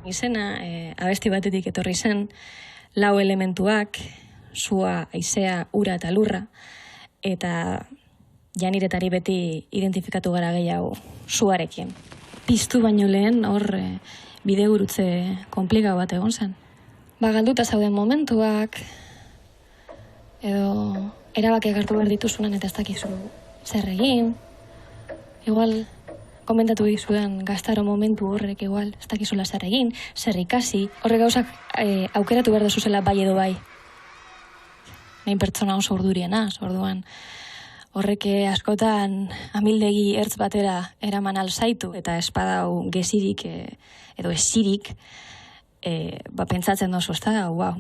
Izena, abesti batetik etorri zen, 4 elementuak, sua, haizea, ura eta lurra, eta janiretari beti identifikatu gara gehiago suarekin. Piztu baino lehen hor bidegurutze konplikatu bat egon zen. Galduta zauden momentuak, edo erabakiak hartu behar dituzunan eta ez dakizu zer egin. Igual, komentatu dizudan gaztaro momentu horrek igual, ez dakizula zer egin, zer ikasi. Horrek gauzak aukeratu behar duzuzela bai edo bai. Nein pertsona oso urduriena, orduan. Horrek askotan amildegi ertz batera eraman alzaitu eta espadau gezirik edo esirik pentsatzen dozu, ez da, wow.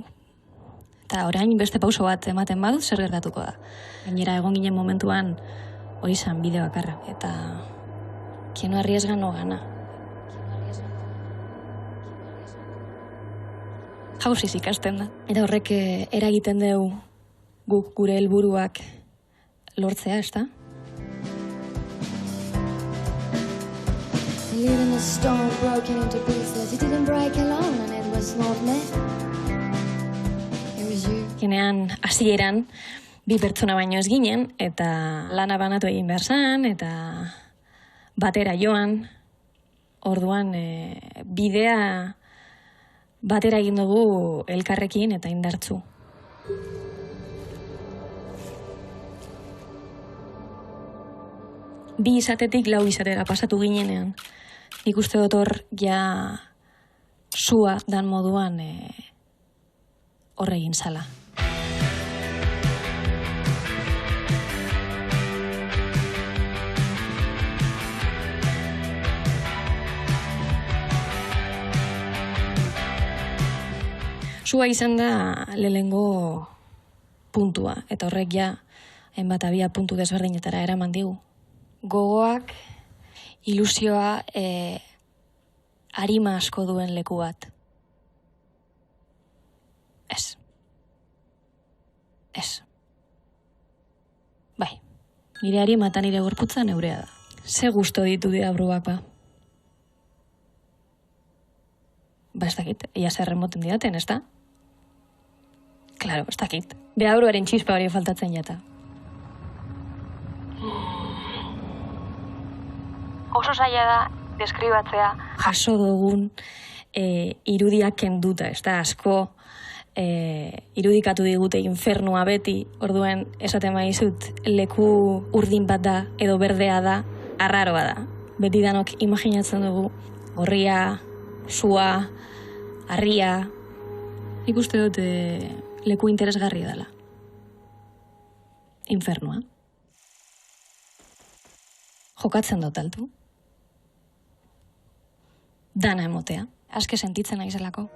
Eta orain beste pauso bat ematen badut zer gertatuko da. Gainera egon ginen momentuan hori zan bide bakarra. Eta quien no arriesga no gana. Jauziz ikasten da. Eta horrek eragiten deu guk gure helburuak lortzea, ez da? Genean, hasieran, 2 pertsona baino ez ginen, eta lana banatu egin behar zan, eta batera joan, orduan bidea batera egin dugu elkarrekin eta indartzu. Bi izatetik 4 izatera pasatu ginenean. Nik uste dut hor ja sua dan moduan horregin zala. Sua izan da lehengo puntua, eta horrek ja hainbat abia puntu desberdinetara eraman digu. Gogoak, ilusioa, arima asko duen leku bat. Ez. Bai, nire arima eta nire gorputza neurea da. Ze gusto ditu dira bruak ba? Ez dakit, ia zer remoten didaten, ez da? Claro, ez dakit. Behabruaren txispa hori faltatzen jata. Oso zaila da deskribatzea jaso dugun irudiak kenduta, ez da asko irudikatu digute infernua beti, orduen esaten maizut leku urdin bat da edo berdea da, arraroa da. Beti danok imaginatzen dugu gorria, sua, harria, ikuste dut leku interesgarria dela. Infernua. Jokatzen dut altu. Dana emotea. Aske sentitzen naizelako.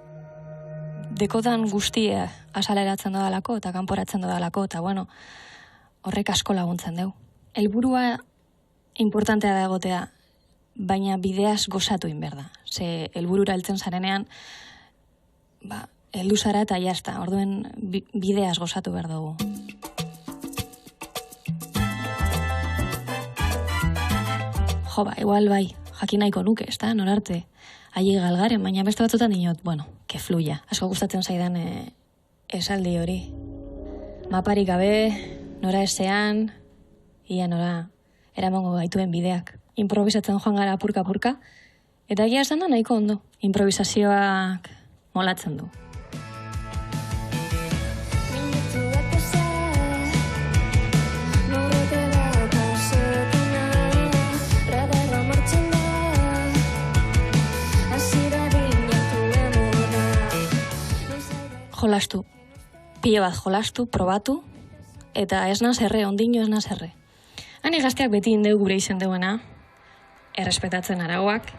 Dekotan guztia asaleratzen dodalako eta kanporatzen dodalako, eta bueno, horrek asko laguntzen deu. Helburua importantea da egotea, baina bideaz gozatu inber da. Ze helburura heltzen zarenean, heldu zara eta jazta, orduen bideaz gozatu behar dugu. Igual bai, jakin nahiko nuke, ez da, norarte, aile galgaren, baina beste batzutan dinot, bueno, que fluya. Asko gustatzen zaidan esaldi hori. Maparik gabe, nora ezean, ia nora eramango gaituen bideak. Improvisatzen joan gara apurka-apurka, eta egia esan da nahiko ondo. Improvisazioak molatzen du. Jolastu. Pile bat jolastu, probatu, eta ez nazerre, ondino ez nazerre. Hane gazteak beti indeu gure izen deuena, errespetatzen arauak,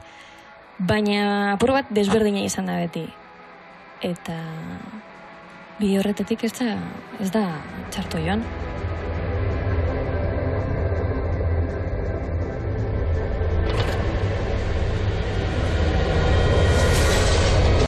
baina apur bat desberdina izan da beti. Eta bide horretetik ez da txarto joan.